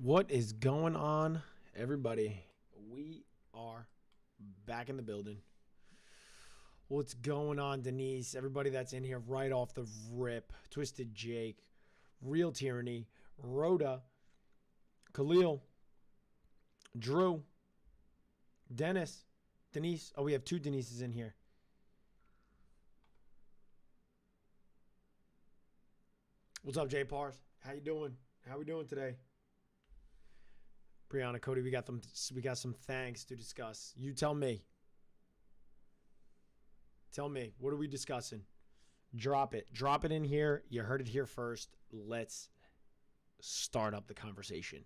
What is going on, everybody? We are back in the building. What's going on, Denise? Everybody that's in here right off the rip. Twisted Jake, Real Tyranny, Rhoda, Khalil, Drew, Dennis, Denise. Oh, we have two Denises in here. What's up, Jay Pars? How you doing? How we doing today? Brianna, Cody, we got some thanks to discuss. You tell me. Tell me, what are we discussing? Drop it. Drop it in here. You heard it here first. Let's start up the conversation.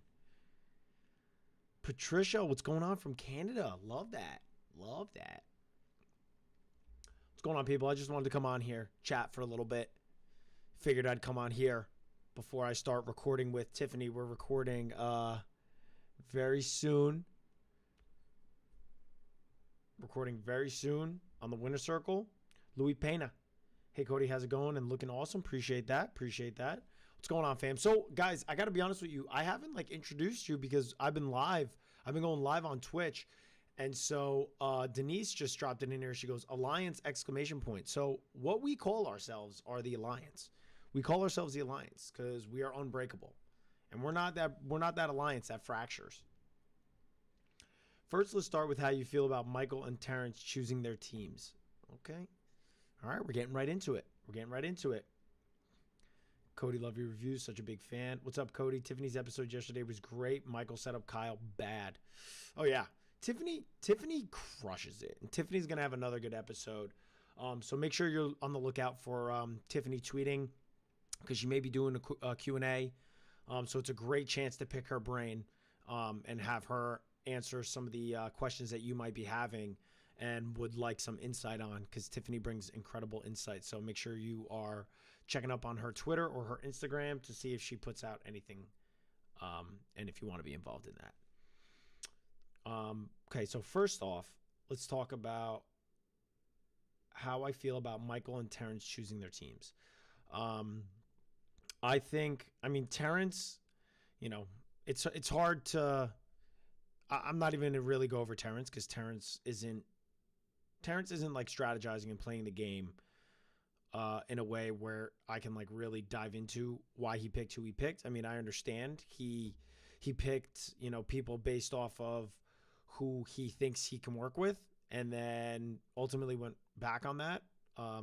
Patricia, what's going on from Canada? Love that. Love that. What's going on, people? I just wanted to come on here, chat for a little bit. Figured I'd come on here before I start recording with Tiffany. We're recording very soon. Recording very soon on the Winner Circle. Louis Pena. Hey, Cody, how's it going? And looking awesome. Appreciate that. Appreciate that. What's going on, fam? So, guys, I got to be honest with you. I haven't, introduced you because I've been live. I've been going live on Twitch. And so Denise just dropped it in here. She goes, Alliance, exclamation point. So what we call ourselves are the Alliance. We call ourselves the Alliance because we are unbreakable. And we're not that alliance that fractures. First, let's start with how you feel about Michael and Terrence choosing their teams. Okay. All right, we're getting right into it. Cody, love your reviews. Such a big fan. What's up, Cody? Tiffany's episode yesterday was great. Michael set up Kyle bad. Oh, yeah. Tiffany crushes it. And Tiffany's going to have another good episode. So make sure you're on the lookout for Tiffany tweeting because she may be doing a Q&A. So it's a great chance to pick her brain and have her answer some of the questions that you might be having and would like some insight on, because Tiffany brings incredible insight. So make sure you are checking up on her Twitter or her Instagram to see if she puts out anything and if you want to be involved in that. Okay, so first off, let's talk about how I feel about Michael and Terrence choosing their teams. Terrence, it's hard to, I'm not even going to really go over Terrence because Terrence isn't like strategizing and playing the game in a way where I can really dive into why he picked who he picked. I mean, I understand he picked, people based off of who he thinks he can work with and then ultimately went back on that.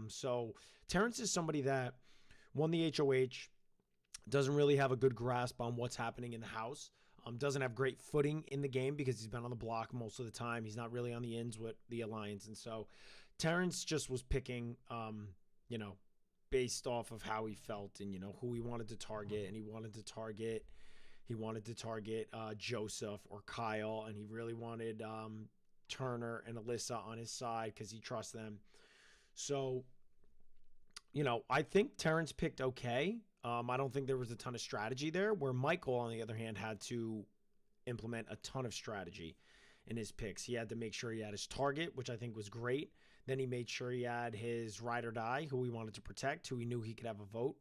So Terrence is somebody that won the HOH, doesn't really have a good grasp on what's happening in the house. Doesn't have great footing in the game because he's been on the block most of the time. He's not really on the ends with the Alliance. And so Terrence just was picking, based off of how he felt and, who he wanted to target. And he wanted to target Joseph or Kyle. And he really wanted Turner and Alyssa on his side because he trusts them. So, I think Terrence picked okay. I don't think there was a ton of strategy there, where Michael, on the other hand, had to implement a ton of strategy in his picks. He had to make sure he had his target, which I think was great. Then he made sure he had his ride or die, who he wanted to protect, who he knew he could have a vote.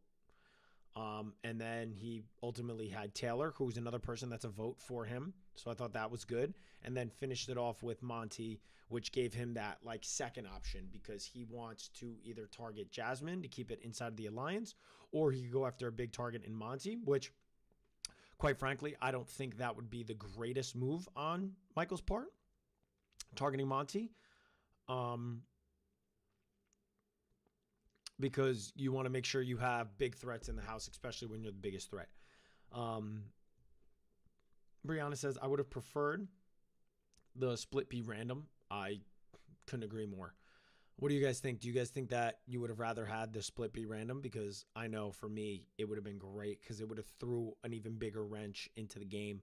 And then he ultimately had Taylor, who's another person that's a vote for him. So I thought that was good. And then finished it off with Monty, which gave him that second option because he wants to either target Jasmine to keep it inside of the Alliance, or he could go after a big target in Monty, which quite frankly, I don't think that would be the greatest move on Michael's part, targeting Monty. Because you want to make sure you have big threats in the house, especially when you're the biggest threat. Brianna says, I would have preferred the split be random. I couldn't agree more. What do you guys think? Do you guys think that you would have rather had the split be random? Because I know for me, it would have been great because it would have threw an even bigger wrench into the game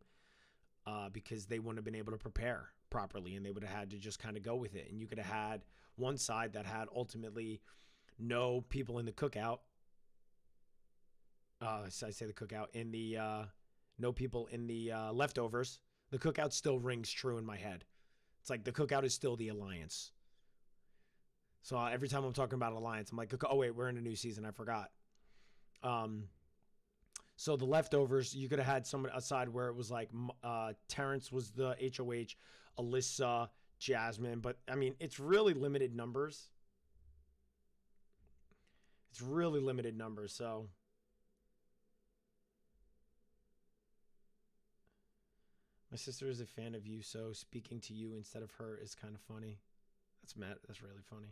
because they wouldn't have been able to prepare properly and they would have had to just kind of go with it. And you could have had one side that had ultimately no people in the cookout. I say the cookout in the no people in the leftovers. The cookout still rings true in my head. It's like the cookout is still the Alliance. So every time I'm talking about Alliance, I'm like, oh wait, we're in a new season. I forgot. So the leftovers, you could have had someone aside where it was like Terrence was the HOH, Alyssa, Jasmine. But, I mean, it's really limited numbers. It's really limited numbers, so... My sister is a fan of you, so speaking to you instead of her is kind of funny. That's Matt. That's really funny.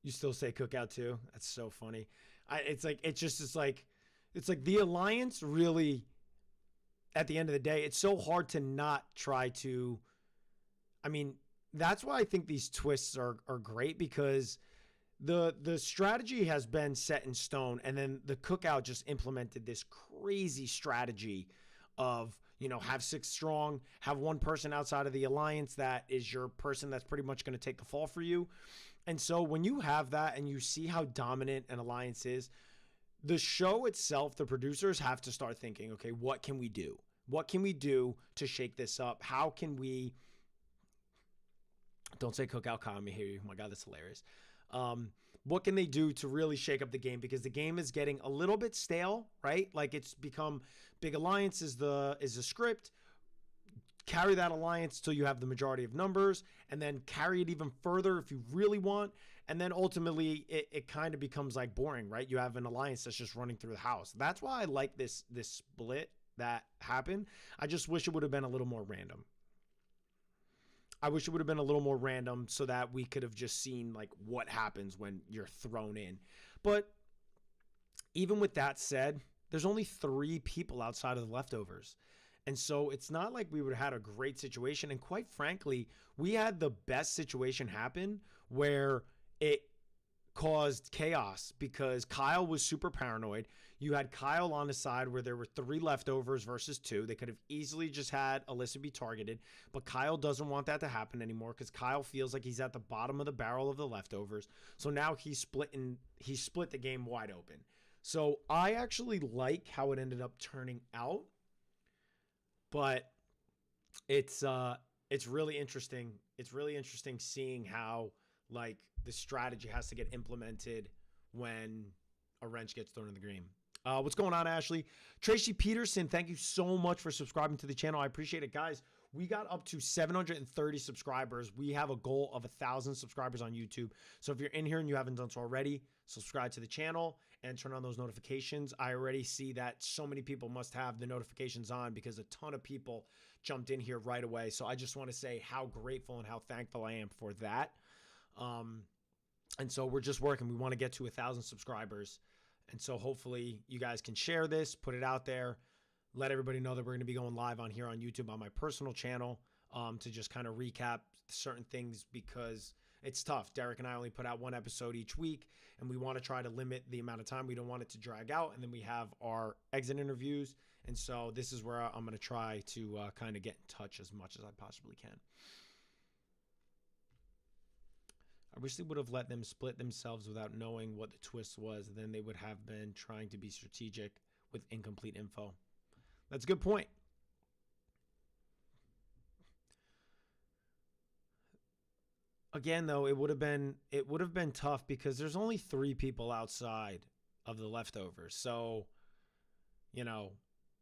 You still say cookout too? That's so funny. It's like it's like the alliance really. At the end of the day, it's so hard to not try to. I mean, that's why I think these twists are great, because the strategy has been set in stone, and then the cookout just implemented this crazy strategy of, you know, have 6 strong, have one person outside of the alliance that is your person that's pretty much going to take the fall for you. And so when you have that and you see how dominant an alliance is, the show itself, the producers have to start thinking, okay, what can we do? What can we do to shake this up? How can we... Don't say cookout, Kyle. I hear you. Oh my God, that's hilarious. What can they do to really shake up the game? Because the game is getting a little bit stale, right? Like, it's become big alliance is the script. Carry that alliance till you have the majority of numbers, and then carry it even further if you really want. And then ultimately it kind of becomes like boring, right? You have an alliance that's just running through the house. That's why I like this split that happened. I just wish it would have been a little more random. I wish it would have been a little more random so that we could have just seen like what happens when you're thrown in. But even with that said, there's only 3 people outside of the leftovers. And so it's not like we would have had a great situation. And quite frankly, we had the best situation happen where it caused chaos because Kyle was super paranoid. You had Kyle on the side where there were 3 leftovers versus 2. They could have easily just had Alyssa be targeted, but Kyle doesn't want that to happen anymore because Kyle feels like he's at the bottom of the barrel of the leftovers. So now he split the game wide open. So I actually like how it ended up turning out, but it's really interesting. It's really interesting seeing how like the strategy has to get implemented when a wrench gets thrown in the game. What's going on, Ashley? Tracy Peterson, thank you so much for subscribing to the channel. I appreciate it, guys. We got up to 730 subscribers. We have a goal of 1,000 subscribers on YouTube. So if you're in here and you haven't done so already, subscribe to the channel and turn on those notifications. I already see that so many people must have the notifications on because a ton of people jumped in here right away. So I just want to say how grateful and how thankful I am for that. And so we're just working. We want to get to 1,000 subscribers. And so hopefully you guys can share this, put it out there, let everybody know that we're going to be going live on here on YouTube on my personal channel to just kind of recap certain things because it's tough. Derek and I only put out 1 episode each week, and we want to try to limit the amount of time. We don't want it to drag out. And then we have our exit interviews. And so this is where I'm going to try to kind of get in touch as much as I possibly can. I wish they would have let them split themselves without knowing what the twist was. Then they would have been trying to be strategic with incomplete info. That's a good point. Again, though, it would have been tough because there's only 3 people outside of the leftovers. So, you know,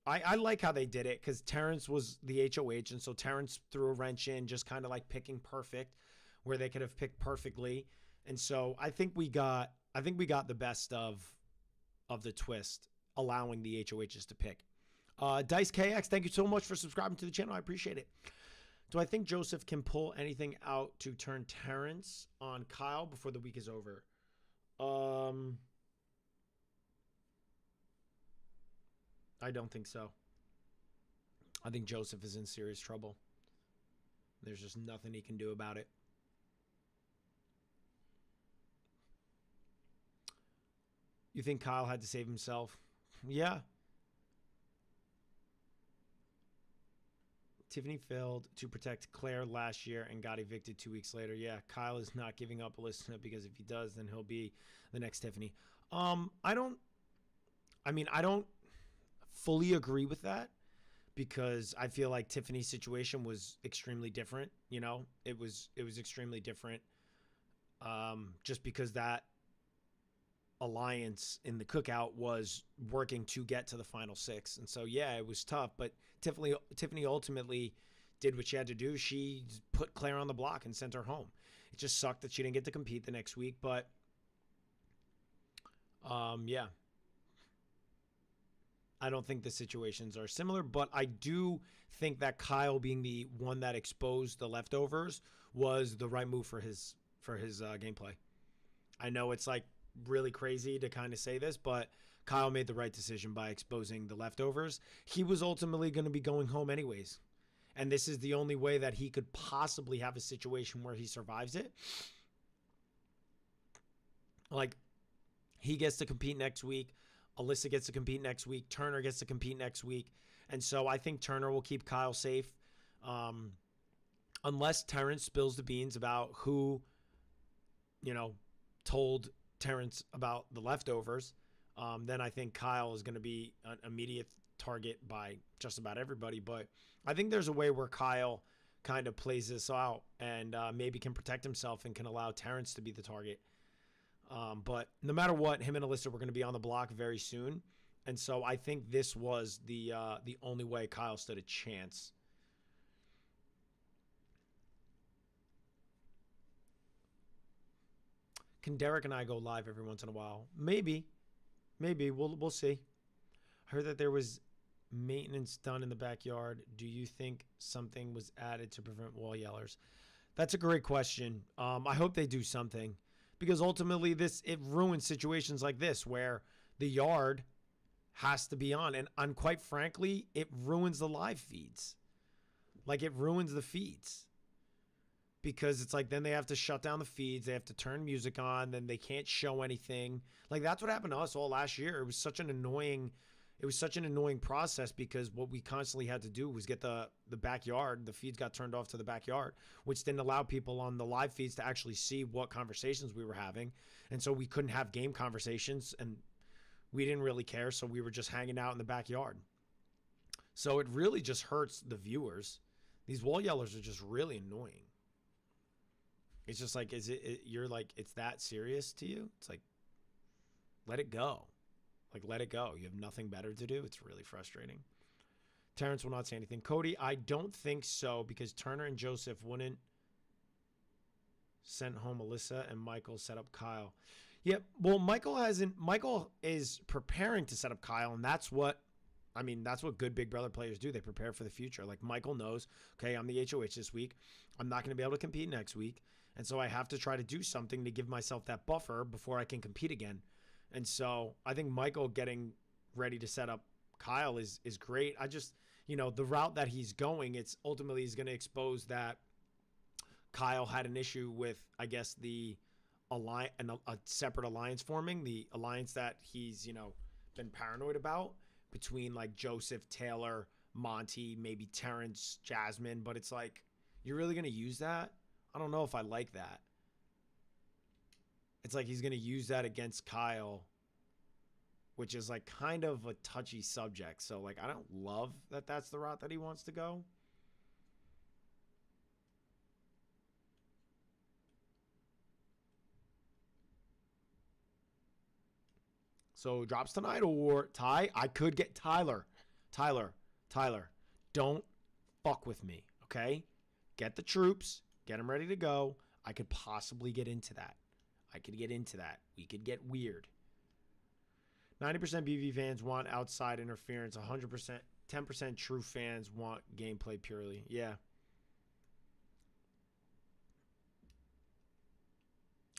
I like how they did it because Terrence was the HOH, and so Terrence threw a wrench in, just kind of like picking perfect where they could have picked perfectly. And so I think we got the best of the twist, allowing the HOHs to pick. Dice KX, thank you so much for subscribing to the channel. I appreciate it. Do I think Joseph can pull anything out to turn Terrence on Kyle before the week is over? I don't think so. I think Joseph is in serious trouble. There's just nothing he can do about it. You think Kyle had to save himself? Yeah. Tiffany failed to protect Claire last year and got evicted 2 weeks later. Yeah, Kyle is not giving up Alyssa because if he does, then he'll be the next Tiffany. I don't fully agree with that because I feel like Tiffany's situation was extremely different. You know, it was extremely different. Just because that alliance in the cookout was working to get to the final six. And so, yeah, it was tough, but Tiffany ultimately did what she had to do. She put Claire on the block and sent her home. It just sucked that she didn't get to compete the next week, but yeah. I don't think the situations are similar, but I do think that Kyle being the one that exposed the leftovers was the right move for his gameplay. I know it's like really crazy to kind of say this, but Kyle made the right decision by exposing the leftovers. He was ultimately going to be going home anyways. And this is the only way that he could possibly have a situation where he survives it. Like, he gets to compete next week. Alyssa gets to compete next week. Turner gets to compete next week. And so I think Turner will keep Kyle safe. Unless Terrence spills the beans about who, told Terrence about the leftovers, then I think Kyle is going to be an immediate target by just about everybody. But I think there's a way where Kyle kind of plays this out and maybe can protect himself and can allow Terrence to be the target. But no matter what, him and Alyssa were going to be on the block very soon. And so I think this was the only way Kyle stood a chance. Can Derek and I go live every once in a while? Maybe. We'll see. I heard that there was maintenance done in the backyard. Do you think something was added to prevent wall yellers? That's a great question. I hope they do something, because ultimately it ruins situations like this where the yard has to be on, and quite frankly, it ruins the live feeds. Like, it ruins the feeds. Because it's like, then they have to shut down the feeds, they have to turn music on, then they can't show anything. Like, that's what happened to us all last year. It was such an annoying process, because what we constantly had to do was get the backyard, the feeds got turned off to the backyard, which didn't allow people on the live feeds to actually see what conversations we were having. And so we couldn't have game conversations, and we didn't really care, so we were just hanging out in the backyard. So it really just hurts the viewers. These wall yellers are just really annoying. It's just like, you're like, it's that serious to you? It's like, let it go. Like, let it go. You have nothing better to do. It's really frustrating. Terrence will not say anything. Cody, I don't think so, because Turner and Joseph wouldn't send home Alyssa, and Michael set up Kyle. Yeah, well, Michael is preparing to set up Kyle, and that's what good Big Brother players do. They prepare for the future. Like, Michael knows, okay, I'm the HOH this week. I'm not going to be able to compete next week. And so I have to try to do something to give myself that buffer before I can compete again. And so I think Michael getting ready to set up Kyle is great. I just, the route that he's going, it's ultimately he's going to expose that Kyle had an issue with, I guess, a separate alliance forming, the alliance that he's, been paranoid about between like Joseph, Taylor, Monty, maybe Terrence, Jasmine. But it's like, you're really going to use that? I don't know if I like that. It's like he's going to use that against Kyle, which is like kind of a touchy subject. So like, I don't love that that's the route that he wants to go. So drops tonight or Ty? I could get Tyler. Tyler, don't fuck with me, okay? Get the troops. Get them ready to go. I could possibly get into that. We could get weird. 90% BV fans want outside interference. 100%, 10% true fans want gameplay purely. Yeah.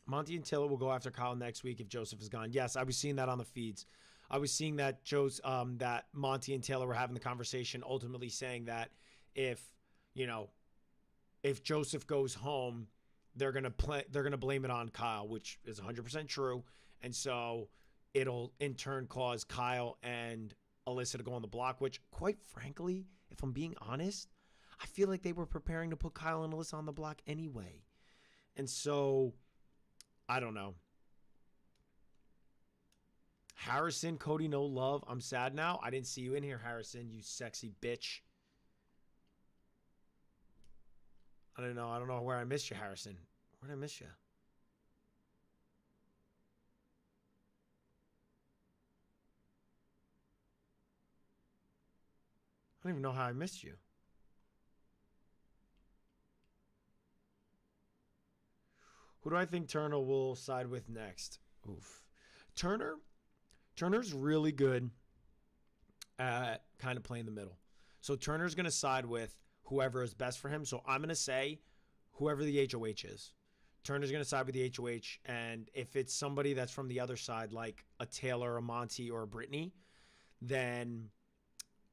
Monty and Taylor will go after Kyle next week if Joseph is gone. Yes, I was seeing that on the feeds. I was seeing that that Monty and Taylor were having the conversation, ultimately saying that if Joseph goes home, they're gonna blame it on Kyle, which is 100% true, and so it'll in turn cause Kyle and Alyssa to go on the block. Which, quite frankly, if I'm being honest, I feel like they were preparing to put Kyle and Alyssa on the block anyway, and so I don't know. Harrison, Cody, no love. I'm sad now. I didn't see you in here, Harrison. You sexy bitch. I don't know where I missed you, Harrison. Where did I miss you? I don't even know how I missed you. Who do I think Turner will side with next? Oof. Turner's really good at kind of playing the middle. So Turner's going to side with whoever is best for him. So I'm going to say whoever the HOH is. Turner's going to side with the HOH. And if it's somebody that's from the other side, like a Taylor, a Monty, or a Brittany, then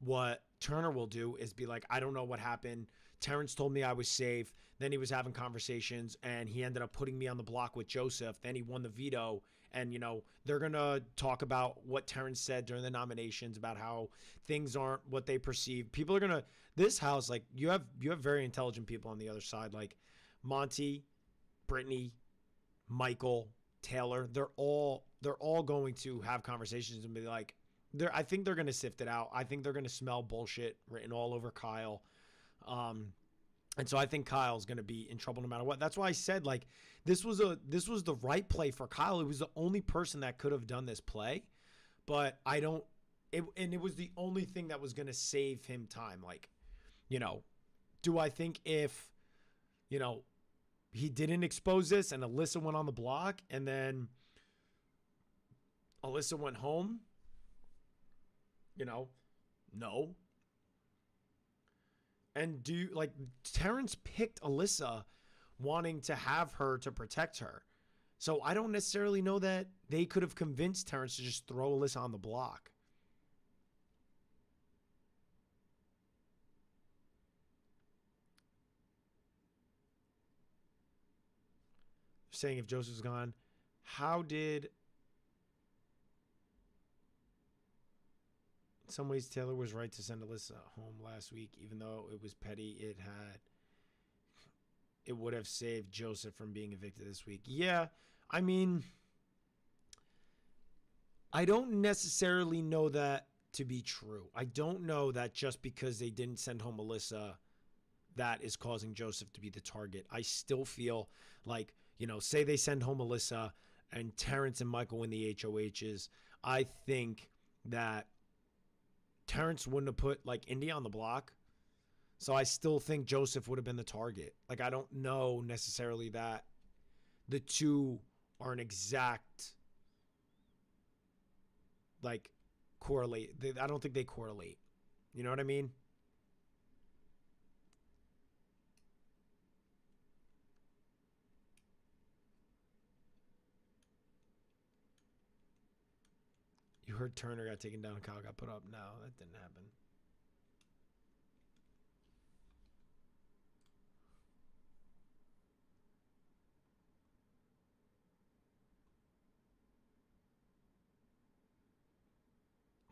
what Turner will do is be like, I don't know what happened. Terrence told me I was safe. Then he was having conversations, and he ended up putting me on the block with Joseph. Then he won the veto. And, they're going to talk about what Terrence said during the nominations about how things aren't what they perceive. People are going to – this house, like, you have very intelligent people on the other side. Like Monty, Brittany, Michael, Taylor. They're all going to have conversations and be like, I think they're going to sift it out. I think they're going to smell bullshit written all over Kyle. And so I think Kyle's going to be in trouble no matter what. That's why I said, like, this was the right play for Kyle. It was the only person that could have done this play, but and it was the only thing that was going to save him time. Like, do I think if, he didn't expose this and Alyssa went on the block and then Alyssa went home, no. And Terrence picked Alyssa wanting to have her to protect her. So I don't necessarily know that they could have convinced Terrence to just throw Alyssa on the block. Saying if Joseph's gone, how did... In some ways, Taylor was right to send Alyssa home last week, even though it was petty. It would have saved Joseph from being evicted this week. Yeah, I mean, I don't necessarily know that to be true. I don't know that just because they didn't send home Alyssa, that is causing Joseph to be the target. I still feel like, say they send home Alyssa and Terrence and Michael win the HOHs. I think that Terrence wouldn't have put like Indy on the block. So I still think Joseph would have been the target. Like, I don't know necessarily that the two are an exact, like, correlate. I don't think they correlate. You know what I mean? You heard Turner got taken down and Kyle got put up. No, that didn't happen.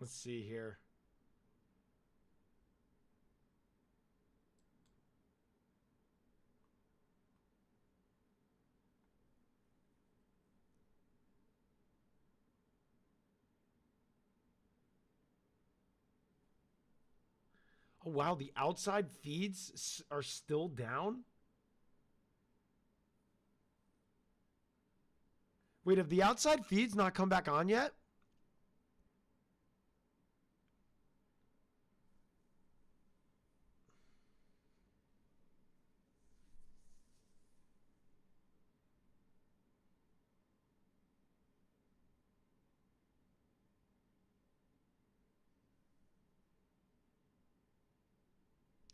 Let's see here. Oh, wow. The outside feeds are still down? Wait, have the outside feeds not come back on yet?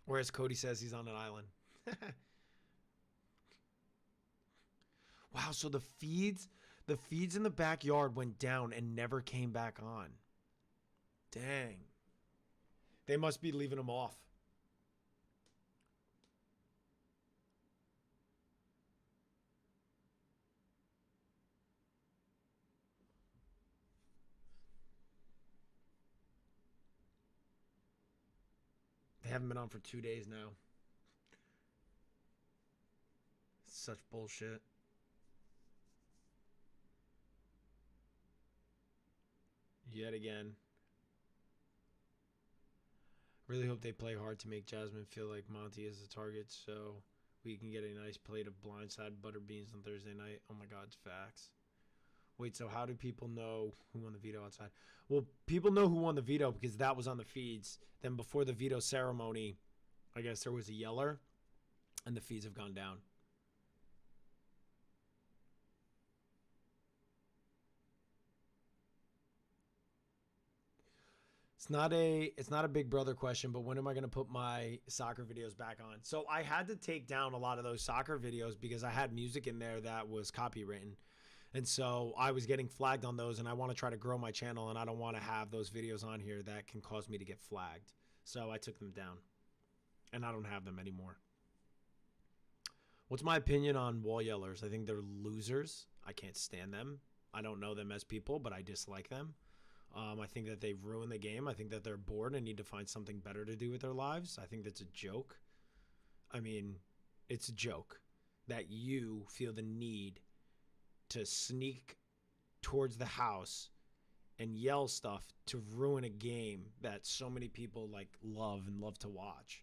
Whereas Cody says he's on an island. Wow, so the feeds in the backyard went down and never came back on. Dang. They must be leaving them off. They haven't been on for 2 days now. Such bullshit. Yet again. Really hope they play hard to make Jasmine feel like Monty is the target so we can get a nice plate of blindside butter beans on Thursday night. Oh my God, it's facts. Wait, so how do people know who won the veto outside? Well, people know who won the veto because that was on the feeds. Then before the veto ceremony, I guess there was a yeller, and the feeds have gone down. It's not a big brother question, but when am I going to put my soccer videos back on? So I had to take down a lot of those soccer videos because I had music in there that was copywritten. And so I was getting flagged on those, and I want to try to grow my channel, and I don't want to have those videos on here that can cause me to get flagged. So I took them down, and I don't have them anymore. What's my opinion on wall yellers? I think they're losers. I can't stand them. I don't know them as people, but I dislike them. I think that they've ruined the game. I think that they're bored and need to find something better to do with their lives. I think that's a joke. I mean, it's a joke that you feel the need to sneak towards the house and yell stuff to ruin a game that so many people like love and love to watch.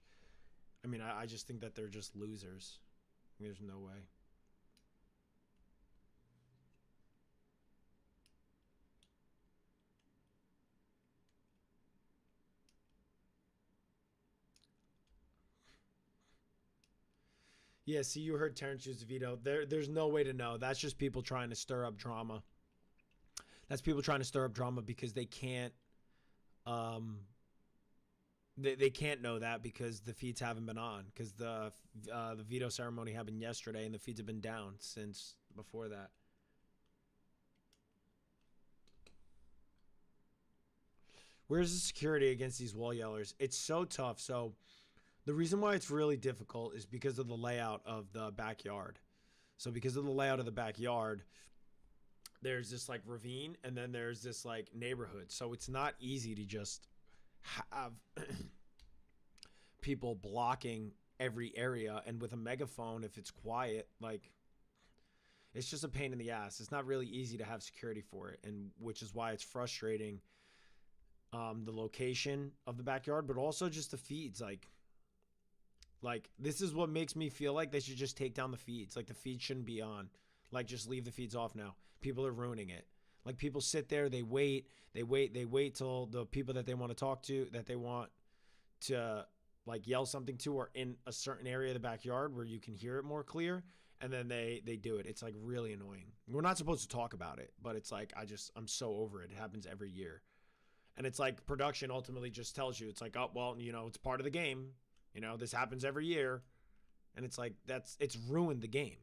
I mean, I just think that they're just losers. There's no way. Yeah, see, you heard Terrence use the veto. There's no way to know. That's just people trying to stir up drama. That's people trying to stir up drama because they can't um they can't know that because the feeds haven't been on because the veto ceremony happened yesterday and the feeds have been down since before that. Where's the security against these wall yellers? It's so tough. So the reason why it's really difficult is because of the layout of the backyard. So because of the layout of the backyard, there's this like ravine and then there's this like neighborhood. So it's not easy to just have people blocking every area, and with a megaphone if it's quiet, like it's just a pain in the ass. It's not really easy to have security for it, and which is why it's frustrating, the location of the backyard, but also just the feeds. Like this is what makes me feel like they should just take down the feeds. Like the feeds shouldn't be on. Like just leave the feeds off now. People are ruining it. Like people sit there, they wait till the people that they want to talk to, that they want to like yell something to, are in a certain area of the backyard where you can hear it more clear, and then they do it. It's like really annoying. We're not supposed to talk about it, but it's like I'm so over it. It happens every year. And it's like production ultimately just tells you, it's like, oh well, it's part of the game. This happens every year. And it's like it's ruined the game.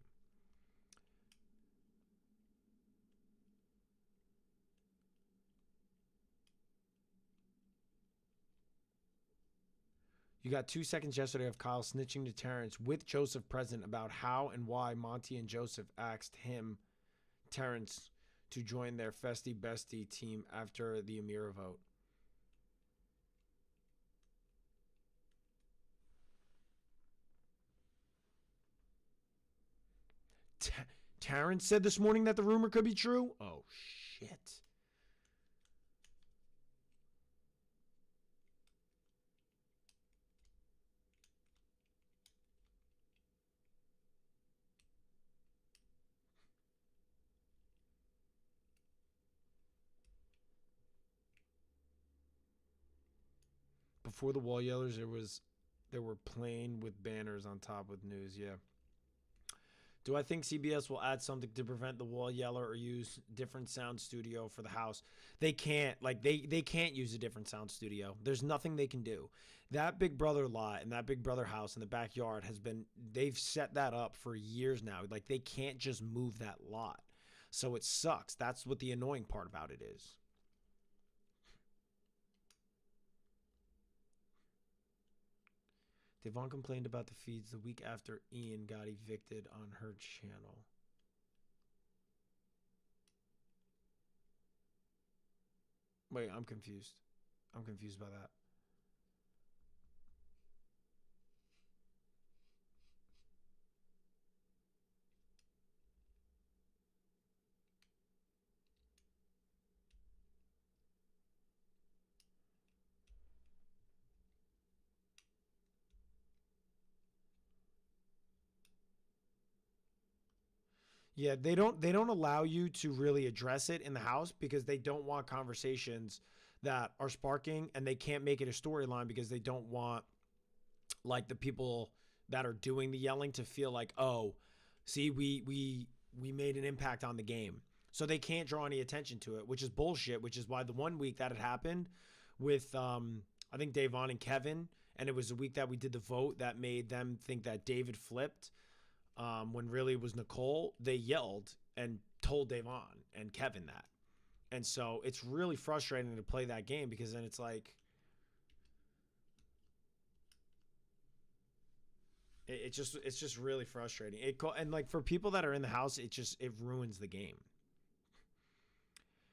You got 2 seconds yesterday of Kyle snitching to Terrence with Joseph present about how and why Monty and Joseph asked him, Terrence, to join their Festy Bestie team after the Amira vote. Terrence said this morning that the rumor could be true? Oh, shit. Before the wall yellers, there were plain with banners on top with news. Yeah. Do I think CBS will add something to prevent the wall yeller or use different sound studio for the house? They can't. Like they can't use a different sound studio. There's nothing they can do. That Big Brother lot and that Big Brother house in the backyard they've set that up for years now. Like they can't just move that lot. So it sucks. That's what the annoying part about it is. Devon complained about the feeds the week after Ian got evicted on her channel. Wait, I'm confused. I'm confused by that. Yeah, they don't allow you to really address it in the house because they don't want conversations that are sparking, and they can't make it a storyline because they don't want like the people that are doing the yelling to feel like, oh, see, we made an impact on the game. So they can't draw any attention to it, which is bullshit, which is why the one week that it happened with I think Davon and Kevin, and it was a week that we did the vote that made them think that David flipped when really it was Nicole. They yelled and told Davon and Kevin that. And so it's really frustrating to play that game because then it's like it's just really frustrating. And like for people that are in the house, it ruins the game.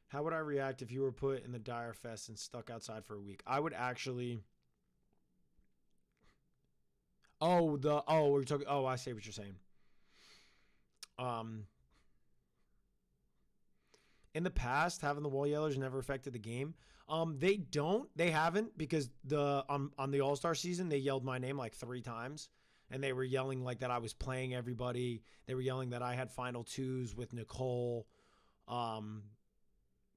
How would I react if you were put in the Dire Fest and stuck outside for a week? I would actually. We're talking. Oh, I see what you're saying. Um, in the past, having the wall yellers never affected the game. They haven't because on the All Star season they yelled my name like 3 times, and they were yelling like that I was playing everybody. They were yelling that I had final twos with Nicole. Um,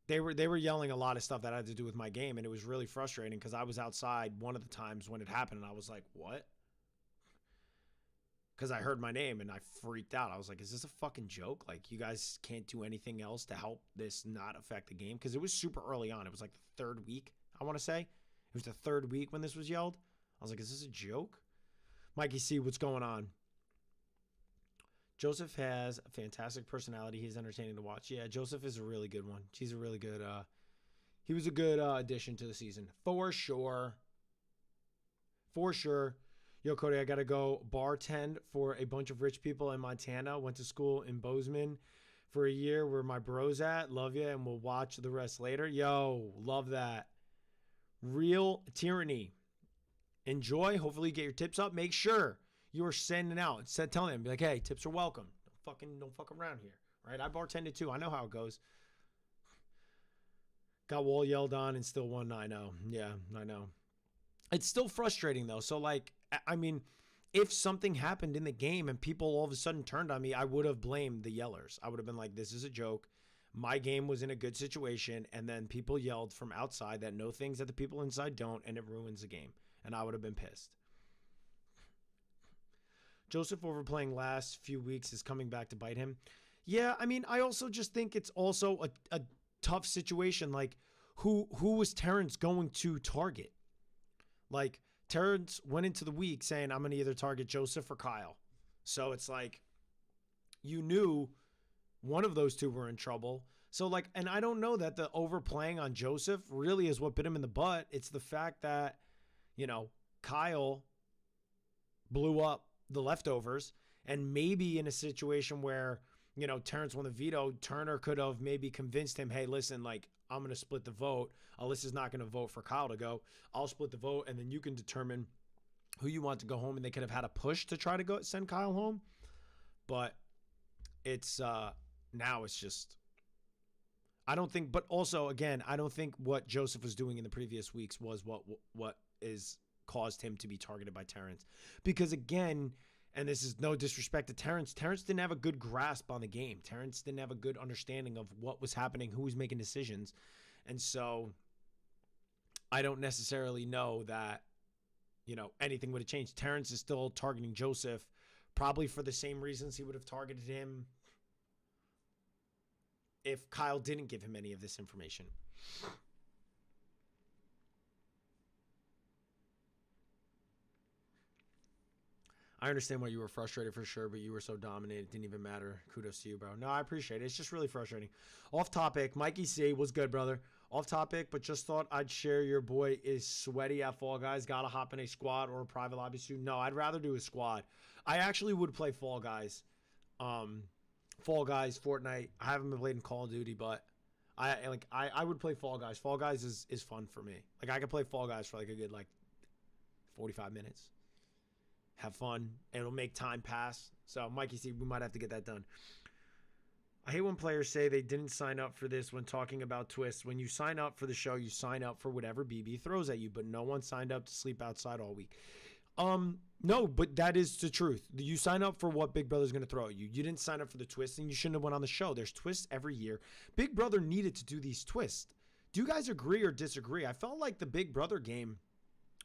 they were yelling a lot of stuff that had to do with my game, and it was really frustrating because I was outside one of the times when it happened, and I was like, what? Because I heard my name and I freaked out. I was like, is this a fucking joke? Like, you guys can't do anything else to help this not affect the game? Because it was super early on. It was like the 3rd week, I want to say. It was the 3rd week when this was yelled. I was like, is this a joke? Mikey C, what's going on? Joseph has a fantastic personality. He's entertaining to watch. Yeah, Joseph is a really good one. He's a really good, he was a good addition to the season. For sure. For sure. Yo, Cody, I got to go bartend for a bunch of rich people in Montana. Went to school in Bozeman for a year where my bro's at. Love you, and we'll watch the rest later. Yo, love that. Real tyranny. Enjoy. Hopefully you get your tips up. Make sure you are sending out. Telling them, be like, hey, tips are welcome. Don't fuck around here. Right? I bartended too. I know how it goes. Got wall yelled on and still won. I know. Yeah, I know. It's still frustrating though. So like, I mean, if something happened in the game and people all of a sudden turned on me, I would have blamed the yellers. I would have been like, this is a joke. My game was in a good situation. And then people yelled from outside that know things that the people inside don't, and it ruins the game. And I would have been pissed. Joseph overplaying last few weeks is coming back to bite him. Yeah, I mean, I also just think it's also a tough situation. Like, who was Terrence going to target? Like, Terrence went into the week saying, I'm going to either target Joseph or Kyle. So it's like, you knew one of those two were in trouble. So, like, and I don't know that the overplaying on Joseph really is what bit him in the butt. It's the fact that, Kyle blew up the leftovers, and maybe in a situation where, Terrence won the veto, Turner could have maybe convinced him, hey, listen, like, I'm going to split the vote. Alyssa's not going to vote for Kyle to go. I'll split the vote, and then you can determine who you want to go home, and they could have had a push to try to go send Kyle home. But it's now it's just, I don't think, but also, again, I don't think what Joseph was doing in the previous weeks was what is caused him to be targeted by Terrence. Because again, and this is no disrespect to Terrence didn't have a good grasp on the game. Terrence didn't have a good understanding of what was happening, who was making decisions. And so I don't necessarily know that, anything would have changed. Terrence is still targeting Joseph, probably for the same reasons he would have targeted him if Kyle didn't give him any of this information. I understand why you were frustrated for sure, but you were so dominant, it didn't even matter. Kudos to you, bro. No, I appreciate it. It's just really frustrating. Off topic, Mikey C, what's good, brother? Off topic, but just thought I'd share your boy is sweaty at Fall Guys. Gotta hop in a squad or a private lobby soon. No, I'd rather do a squad. I actually would play Fall Guys. Fall Guys, Fortnite. I haven't been playing Call of Duty, but I would play Fall Guys. Fall Guys is fun for me. Like, I could play Fall Guys for like a good 45 minutes. Have fun. It'll make time pass. So, Mikey C, we might have to get that done. I hate when players say they didn't sign up for this when talking about twists. When you sign up for the show, you sign up for whatever BB throws at you, but no one signed up to sleep outside all week. No, but that is the truth. You sign up for what Big Brother's going to throw at you. You didn't sign up for the twists, and you shouldn't have went on the show. There's twists every year. Big Brother needed to do these twists. Do you guys agree or disagree? I felt like the Big Brother game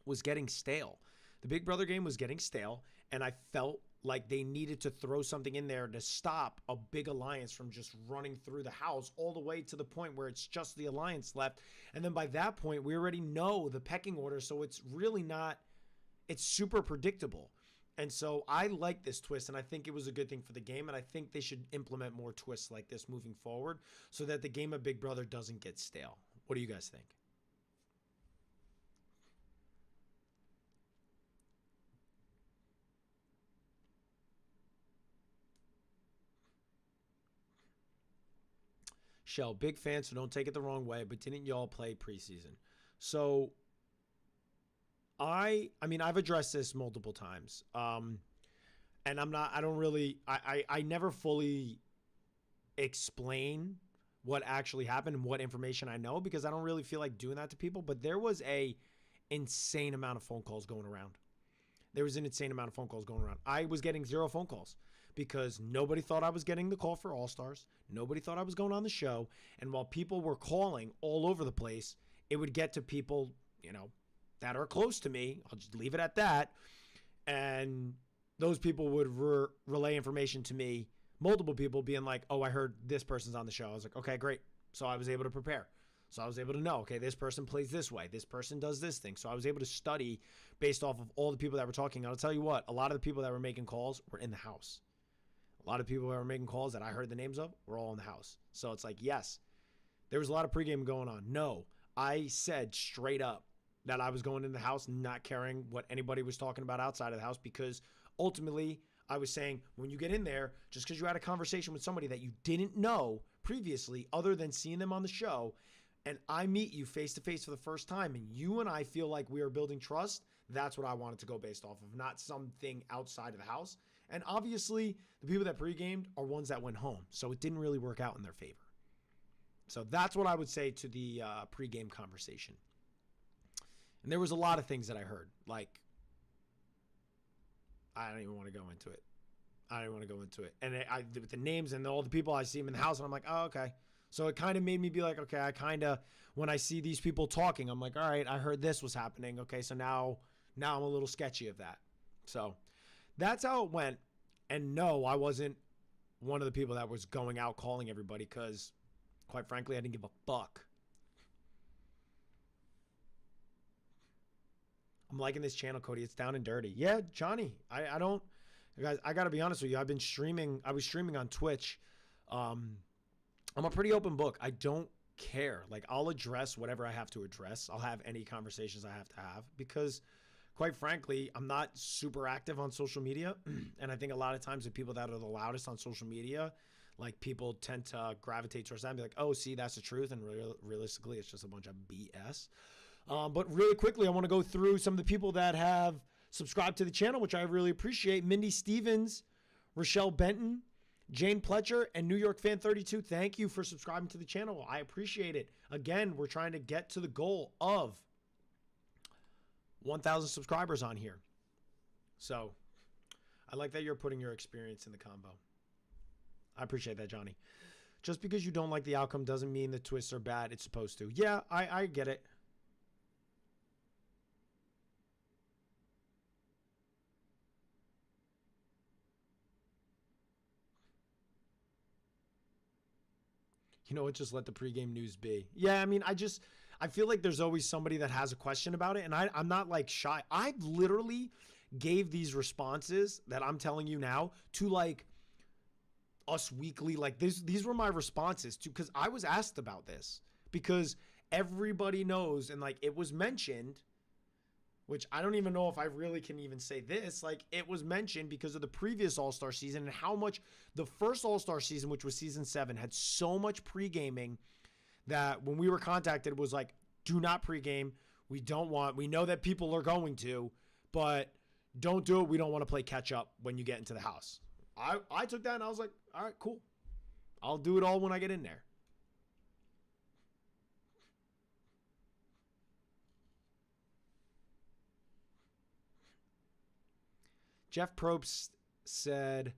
was getting stale. The Big Brother game was getting stale, and I felt like they needed to throw something in there to stop a big alliance from just running through the house all the way to the point where it's just the alliance left. And then by that point, we already know the pecking order, so it's really not, it's super predictable. And so I like this twist, and I think it was a good thing for the game, and I think they should implement more twists like this moving forward so that the game of Big Brother doesn't get stale. What do you guys think? Shell, big fan, so don't take it the wrong way, but didn't y'all play preseason? So I mean, I've addressed this multiple times. And I don't really, I never fully explain what actually happened and what information I know because I don't really feel like doing that to people. But there was a insane amount of phone calls going around. There was an insane amount of phone calls going around. I was getting 0 phone calls because nobody thought I was getting the call for All Stars. Nobody thought I was going on the show. And while people were calling all over the place, it would get to people, that are close to me. I'll just leave it at that. And those people would relay information to me, multiple people being like, oh, I heard this person's on the show. I was like, okay, great. So I was able to prepare. So I was able to know, okay, this person plays this way. This person does this thing. So I was able to study based off of all the people that were talking. I'll tell you what, a lot of the people that were making calls were in the house. A lot of people that were making calls that I heard the names of were all in the house. So it's like, yes, there was a lot of pregame going on. No, I said straight up that I was going in the house not caring what anybody was talking about outside of the house because ultimately I was saying when you get in there, just because you had a conversation with somebody that you didn't know previously other than seeing them on the show, and I meet you face to face for the first time and you and I feel like we are building trust, that's what I wanted to go based off of, not something outside of the house. And obviously the people that pre-gamed are ones that went home, so it didn't really work out in their favor. So that's what I would say to the pre-game conversation. And there was a lot of things that I heard. Like, I don't even want to go into it. And with the names and all the people, I see them in the house, and I'm like, oh, okay. So it kind of made me be like, okay, when I see these people talking, I'm like, all right, I heard this was happening. Okay, so now I'm a little sketchy of that. So that's how it went. And no, I wasn't one of the people that was going out calling everybody because, quite frankly, I didn't give a fuck. I'm liking this channel, Cody. It's down and dirty. Yeah, Johnny. I don't, guys. I gotta be honest with you. I've been streaming. I was streaming on Twitch. I'm a pretty open book. I don't care. Like I'll address whatever I have to address. I'll have any conversations I have to have because, quite frankly, I'm not super active on social media, and I think a lot of times the people that are the loudest on social media, like people tend to gravitate towards that and be like, oh, see, that's the truth, and realistically, it's just a bunch of BS. But really quickly, I want to go through some of the people that have subscribed to the channel, which I really appreciate. Mindy Stevens, Rochelle Benton, Jane Pletcher, and New York Fan 32. Thank you for subscribing to the channel. I appreciate it. Again, we're trying to get to the goal of 1,000 subscribers on here. So I like that you're putting your experience in the combo. I appreciate that, Johnny. Just because you don't like the outcome doesn't mean the twists are bad. It's supposed to. Yeah, I get it. You know what? Just let the pregame news be. Yeah, I mean, I feel like there's always somebody that has a question about it, and I'm not like shy. I literally gave these responses that I'm telling you now to like Us Weekly. Like these were my responses to, because I was asked about this because everybody knows, and like it was mentioned, which I don't even know if I really can even say this. Like it was mentioned because of the previous All-Star season and how much the first All-Star season, which was season 7, had so much pre-gaming that when we were contacted, it was like, do not pre-game. We know that people are going to, but don't do it. We don't want to play catch up when you get into the house. I took that and I was like, all right, cool. I'll do it all when I get in there. Jeff Probst said,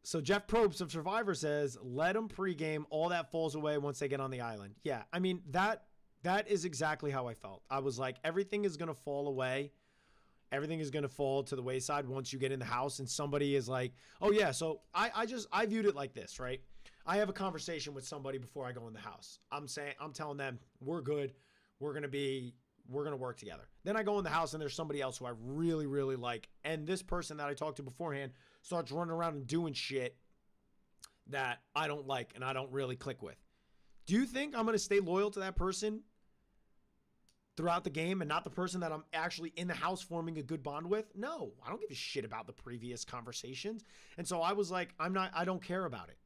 so Jeff Probst of Survivor says, let them pregame. All that falls away once they get on the island. Yeah, I mean, that is exactly how I felt. I was like, everything is going to fall away. Everything is going to fall to the wayside once you get in the house and somebody is like, oh yeah. So I viewed it like this, right? I have a conversation with somebody before I go in the house. I'm telling them we're good. We're going to work together. Then I go in the house and there's somebody else who I really, really like. And this person that I talked to beforehand starts running around and doing shit that I don't like and I don't really click with. Do you think I'm going to stay loyal to that person throughout the game and not the person that I'm actually in the house forming a good bond with? No, I don't give a shit about the previous conversations. And so I was like, I don't care about it.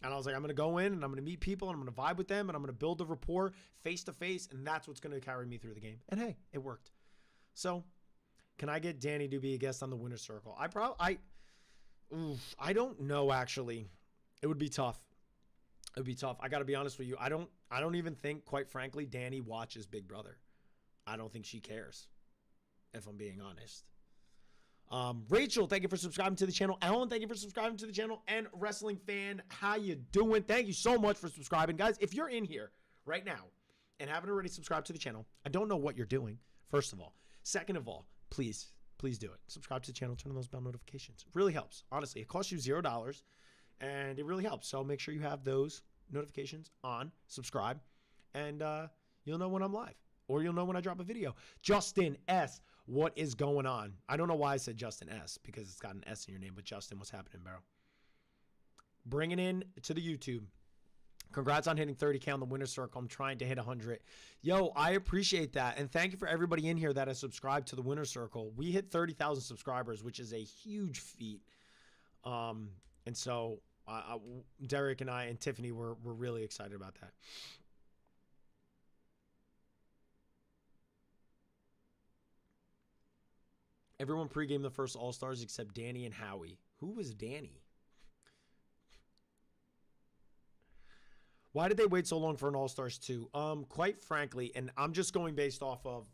And I was like, I'm going to go in and I'm going to meet people and I'm going to vibe with them and I'm going to build a rapport face to face. And that's what's going to carry me through the game. And hey, it worked. So can I get Danny to be a guest on the Winner's Circle? I don't know, actually. It would be tough. It would be tough. I got to be honest with you. I don't even think, quite frankly, Danny watches Big Brother. I don't think she cares, if I'm being honest. Rachel, thank you for subscribing to the channel. Alan, thank you for subscribing to the channel. And Wrestling Fan, how you doing? Thank you so much for subscribing. Guys, if you're in here right now and haven't already subscribed to the channel, I don't know what you're doing, first of all. Second of all, please do it. Subscribe to the channel, turn on those bell notifications. It really helps. Honestly, it costs you $0, and it really helps. So make sure you have those notifications on, subscribe, and you'll know when I'm live. Or you'll know when I drop a video. Justin S., what is going on? I don't know why I said Justin S., because it's got an S in your name, but Justin, what's happening, bro? Bringing in to the YouTube. Congrats on hitting 30K on the Winner's Circle. I'm trying to hit 100. Yo, I appreciate that. And thank you for everybody in here that has subscribed to the Winner's Circle. We hit 30,000 subscribers, which is a huge feat. And so Derek and I and Tiffany were really excited about that. Everyone pregame the first All-Stars except Danny and Howie. Who was Danny? Why did they wait so long for an All-Stars 2? Quite frankly, and I'm just going based off of,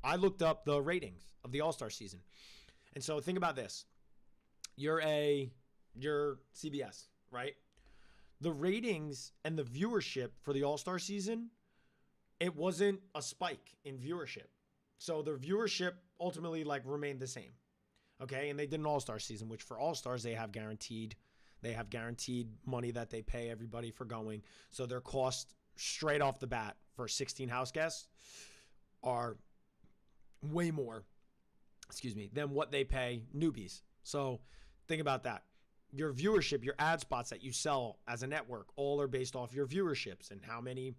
I looked up the ratings of the All-Star season. And so think about this. You're CBS, right? The ratings and the viewership for the All-Star season, it wasn't a spike in viewership. So their viewership ultimately remained the same. Okay. And they did an All-Star season, which for All-Stars, they have guaranteed money that they pay everybody for going. So their cost straight off the bat for 16 house guests are way more, than what they pay newbies. So think about that. Your viewership, your ad spots that you sell as a network, all are based off your viewerships and how many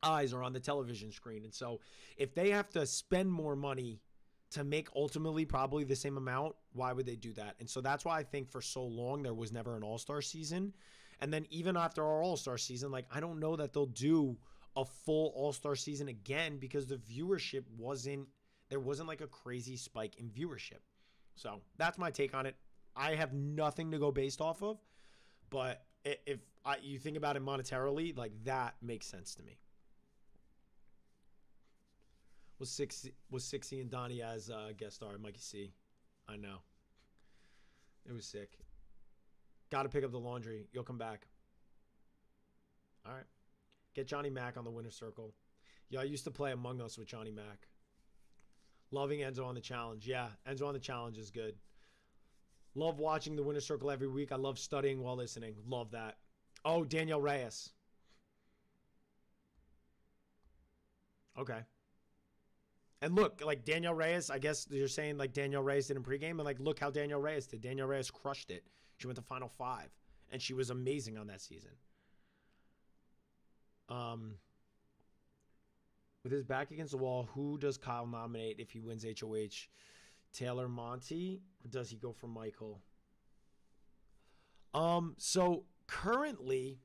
eyes are on the television screen. And so if they have to spend more money to make ultimately probably the same amount, why would they do that? And so that's why I think for so long there was never an All-Star season. And then even after our All-Star season, I don't know that they'll do a full All-Star season again because the viewership there wasn't a crazy spike in viewership. So that's my take on it. I have nothing to go based off of, but if you think about it monetarily, that makes sense to me. Was 60 and Donnie as guest star, Mikey C. I know. It was sick. Got to pick up the laundry. You'll come back. All right. Get Johnny Mac on the Winner's Circle. Yeah, I used to play Among Us with Johnny Mac. Loving Enzo on the challenge. Yeah, Enzo on the challenge is good. Love watching the Winner's Circle every week. I love studying while listening. Love that. Oh, Danielle Reyes. Okay. And look, Danielle Reyes, I guess you're saying Danielle Reyes did in pregame, and look how Danielle Reyes did. Danielle Reyes crushed it. She went to Final 5, and she was amazing on that season. With his back against the wall, who does Kyle nominate if he wins HOH? Taylor Monty, or does he go for Michael? So currently,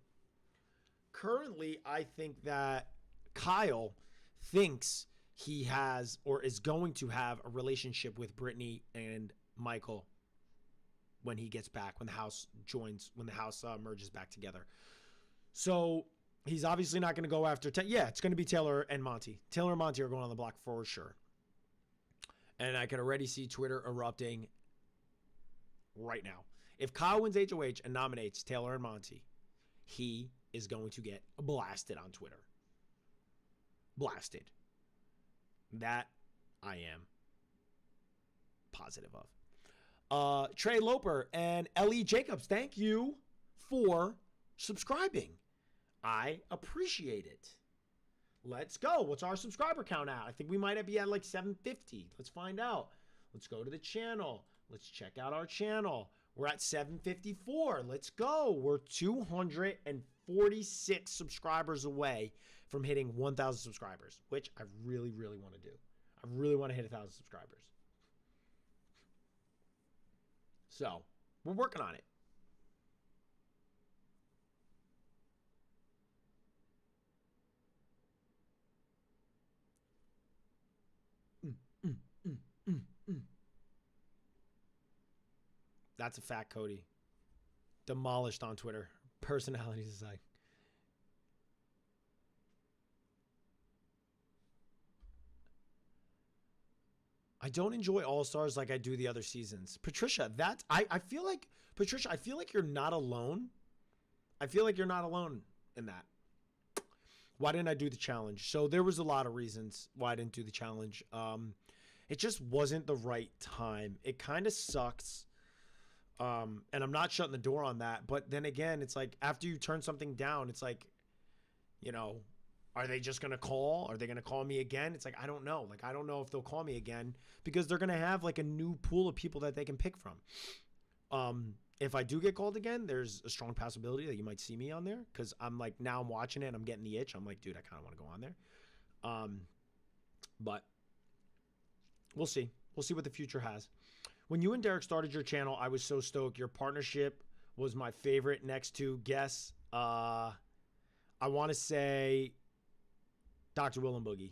I think that Kyle thinks he has or is going to have a relationship with Brittany and Michael when he gets back, when the house merges back together. So he's obviously not going to go after, it's going to be Taylor and Monty. Taylor and Monty are going on the block for sure. And I can already see Twitter erupting right now. If Kyle wins HOH and nominates Taylor and Monty, he is going to get blasted on Twitter. Blasted. That I am positive of. Trey Loper and Ellie Jacobs, thank you for subscribing. I appreciate it. Let's go. What's our subscriber count at? I think we might be at like 750. Let's find out. Let's go to the channel. Let's check out our channel. We're at 754. Let's go. We're 246 subscribers away from hitting 1,000 subscribers, which I really, really want to do. I really want to hit 1,000 subscribers. So, we're working on it. That's a fact, Cody. Demolished on Twitter. Personality aside. I don't enjoy All-Stars like I do the other seasons. Patricia, I feel like, Patricia, I feel like you're not alone. I feel like you're not alone in that. Why didn't I do the challenge? So there was a lot of reasons why I didn't do the challenge. It just wasn't the right time. It kind of sucks. And I'm not shutting the door on that. But then again, it's like after you turn something down, it's like, you know, are they just going to call? Are they going to call me again? It's like, I don't know. Like, I don't know if they'll call me again because they're going to have like a new pool of people that they can pick from. If I do get called again, there's a strong possibility that you might see me on there because I'm like, now I'm watching it and I'm getting the itch. I'm like, dude, I kind of want to go on there. But we'll see. We'll see what the future has. When you and Derek started your channel, I was so stoked. Your partnership was my favorite next to guess. I want to say Dr. Will and Boogie.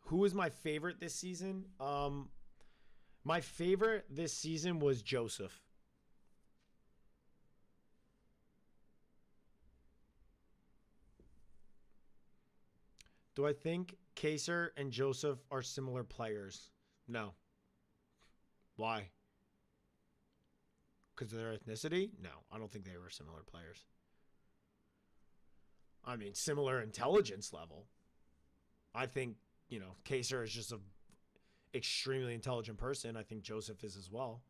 Who was my favorite this season? My favorite this season was Joseph. Do I think Kaser and Joseph are similar players? No. Why? Because of their ethnicity? No, I don't think they were similar players. I mean, similar intelligence level. I think, you know, Kaser is just a extremely intelligent person. I think Joseph is as well.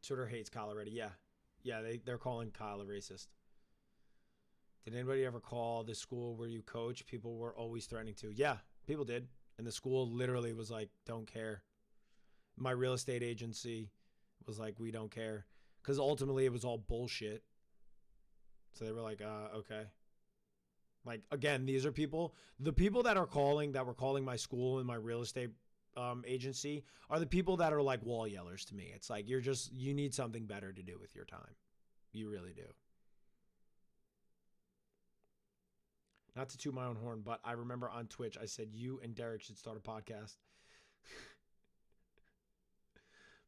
Twitter hates Kyle already. Yeah. Yeah, they're calling Kyle a racist. Did anybody ever call the school where you coach? People were always threatening to. Yeah, people did. And the school literally was like, don't care. My real estate agency was like, we don't care. Because ultimately it was all bullshit. So they were like, okay. Like, again, these are people. The people that were calling my school and my real estate agency are the people that are like wall yellers to me. It's like, you need something better to do with your time. You really do. Not to toot my own horn, but I remember on Twitch, I said, you and Derek should start a podcast.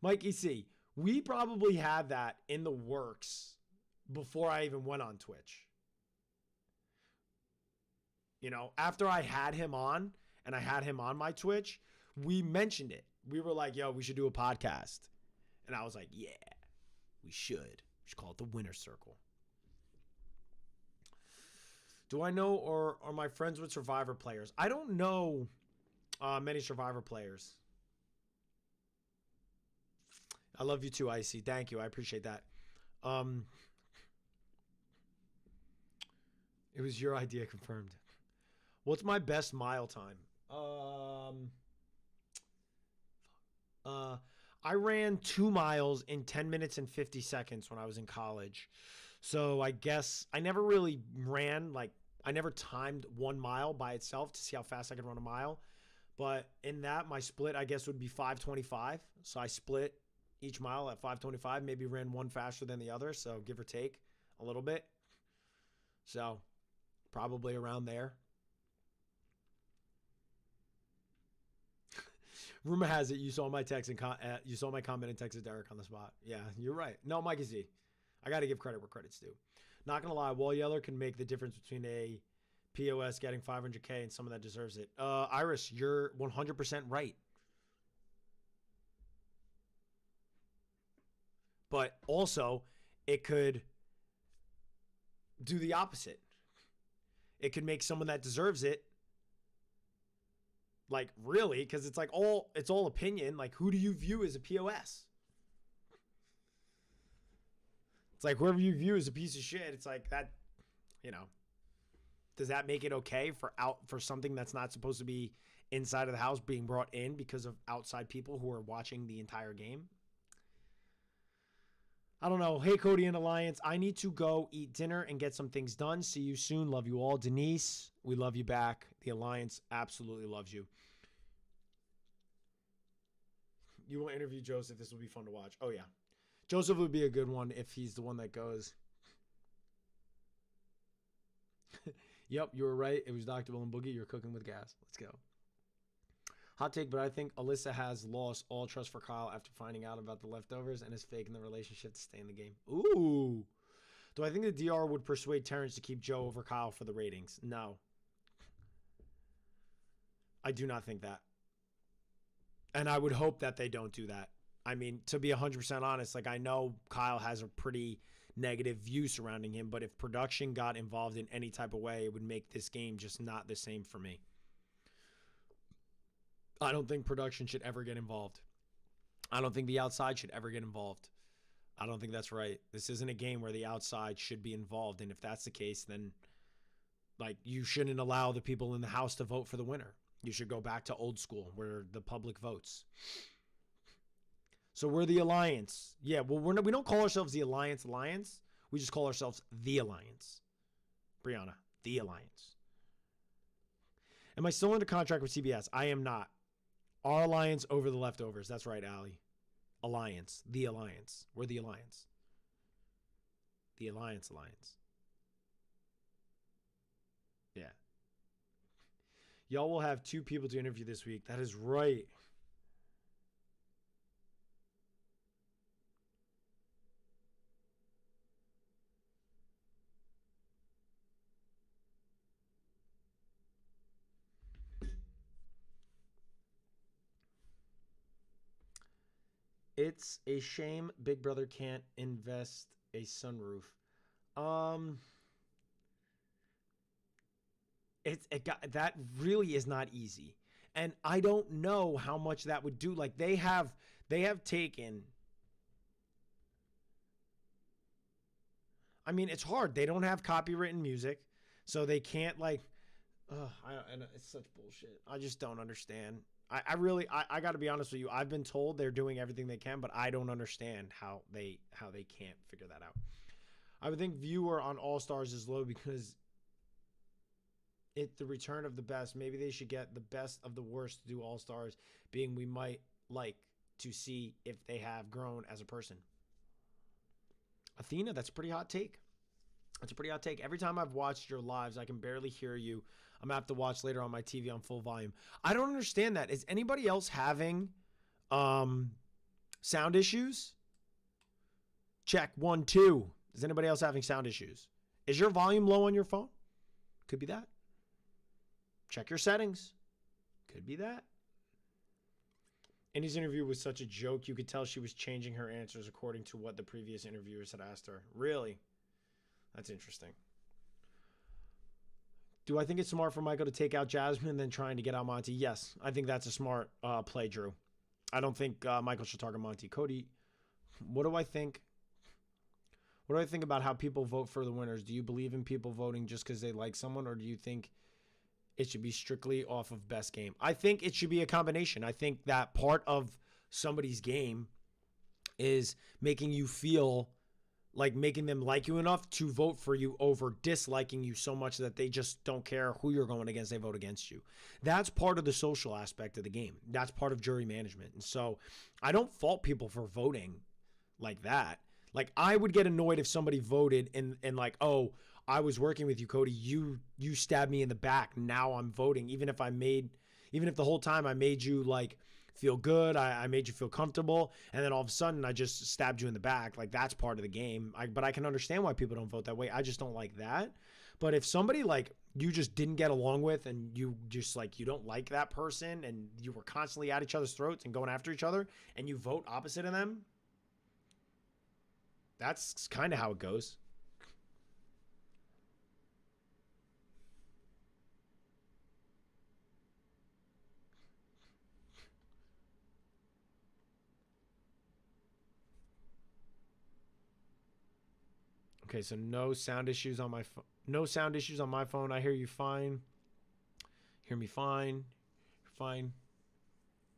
Mikey C, we probably had that in the works before I even went on Twitch. You know, after I had him on and I had him on my Twitch, we mentioned it. We were like, yo, we should do a podcast. And I was like, yeah, we should. We should call it the Winner Circle. Do I know or are my friends with Survivor players? I don't know many Survivor players. I love you too, Icy. Thank you. I appreciate that. It was your idea, confirmed. What's my best mile time? I ran 2 miles in 10 minutes and 50 seconds when I was in college. So I guess I never really ran, like, I never timed 1 mile by itself to see how fast I could run a mile. But in that, my split, I guess, would be 5:25. So I split each mile at 5:25, maybe ran one faster than the other. So give or take a little bit. So probably around there. Rumor has it you saw my text and you saw my comment and texted Derek on the spot. Yeah, you're right. No, Mikey Z. I got to give credit where credit's due. Not going to lie, Wall Yeller can make the difference between a POS getting 500K and someone that deserves it. Iris, you're 100% right. But also, it could do the opposite. It could make someone that deserves it, like, really, because it's like it's all opinion. Like, who do you view as a POS? It's like whoever you view as a piece of shit. It's like that, does that make it okay for something that's not supposed to be inside of the house being brought in because of outside people who are watching the entire game? I don't know. Hey, Cody and Alliance, I need to go eat dinner and get some things done. See you soon. Love you all. Denise, we love you back. The Alliance absolutely loves you. You will interview Joseph. This will be fun to watch. Oh, yeah. Joseph would be a good one if he's the one that goes. Yep, you were right. It was Dr. Will and Boogie. You're cooking with gas. Let's go. Hot take, but I think Alyssa has lost all trust for Kyle after finding out about the leftovers and is faking the relationship to stay in the game. Ooh. Do I think the DR would persuade Terrence to keep Joe over Kyle for the ratings? No. I do not think that. And I would hope that they don't do that. I mean, to be 100% honest, like, I know Kyle has a pretty negative view surrounding him, but if production got involved in any type of way, it would make this game just not the same for me. I don't think production should ever get involved. I don't think the outside should ever get involved. I don't think that's right. This isn't a game where the outside should be involved. And if that's the case, then, like, you shouldn't allow the people in the house to vote for the winner. You should go back to old school where the public votes. So we're the Alliance. Yeah, well, we don't call ourselves the Alliance. We just call ourselves the Alliance. Brianna, the Alliance. Am I still under contract with CBS? I am not. Our Alliance over the leftovers. That's right, Allie. Alliance. The Alliance. We're the Alliance. The Alliance. Yeah. Y'all will have 2 people to interview this week. That is right. It's a shame Big Brother can't invest a sunroof. That really is not easy. And I don't know how much that would do. Like, they have taken, I mean, it's hard. They don't have copywritten music, so they can't, like, it's such bullshit. I just don't understand. I got to be honest with you. I've been told they're doing everything they can, but I don't understand how they can't figure that out. I would think viewer on All Stars is low because it's the return of the best. Maybe they should get the best of the worst to do All Stars, being we might like to see if they have grown as a person. Athena, that's a pretty hot take. That's a pretty hot take. Every time I've watched your lives, I can barely hear you. I'm going to have to watch later on my TV on full volume. I don't understand that. Is anybody else having sound issues? Check 1, 2. Is anybody else having sound issues? Is your volume low on your phone? Could be that. Check your settings. Could be that. Andy's interview was such a joke. You could tell she was changing her answers according to what the previous interviewers had asked her. Really? That's interesting. Do I think it's smart for Michael to take out Jasmine and then trying to get out Monty? Yes, I think that's a smart play, Drew. I don't think Michael should target Monty. Cody, what do I think? What do I think about how people vote for the winners? Do you believe in people voting just because they like someone, or do you think it should be strictly off of best game? I think it should be a combination. I think that part of somebody's game is making you feel like making them like you enough to vote for you over disliking you so much that they just don't care who you're going against, they vote against you. That's part of the social aspect of the game. That's part of jury management. And so I don't fault people for voting like that. Like, I would get annoyed if somebody voted and like, oh, I was working with you, Cody. You stabbed me in the back. Now I'm voting. Even if the whole time I made you like feel good. I made you feel comfortable. And then all of a sudden, I just stabbed you in the back. Like, that's part of the game. But I can understand why people don't vote that way. I just don't like that. But if somebody, like, you just didn't get along with and you just, like, you don't like that person and you were constantly at each other's throats and going after each other and you vote opposite of them, that's kind of how it goes. Okay, so no sound issues on my phone. No sound issues on my phone. I hear you fine. Hear me fine. Fine.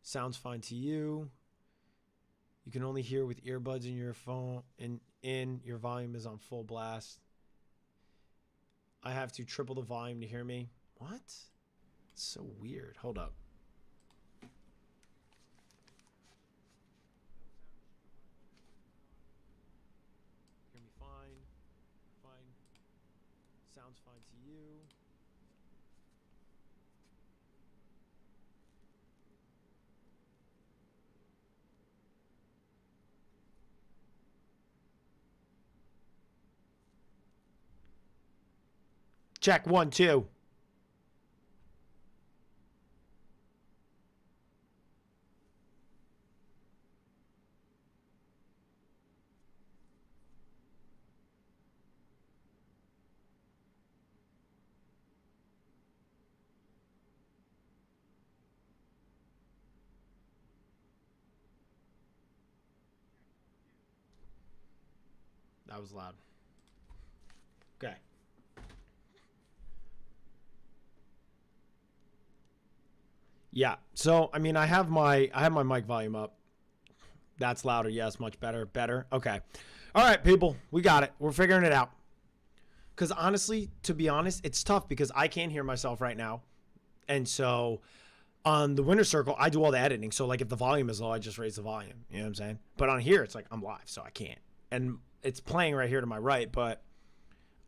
Sounds fine to you. You can only hear with earbuds in your phone. In your volume is on full blast. I have to triple the volume to hear me. What? It's so weird. Hold up. Hear me fine. Fine. Sounds fine to you. Check 1, 2. That was loud. Okay. Yeah. So, I mean, I have my mic volume up. That's louder. Yes, much better. Better. Okay. All right, people. We got it. We're figuring it out. Cuz honestly, to be honest, it's tough because I can't hear myself right now. And so on the winner circle, I do all the editing. So like if the volume is low, I just raise the volume. You know what I'm saying? But on here, it's like I'm live, so I can't. And it's playing right here to my right, but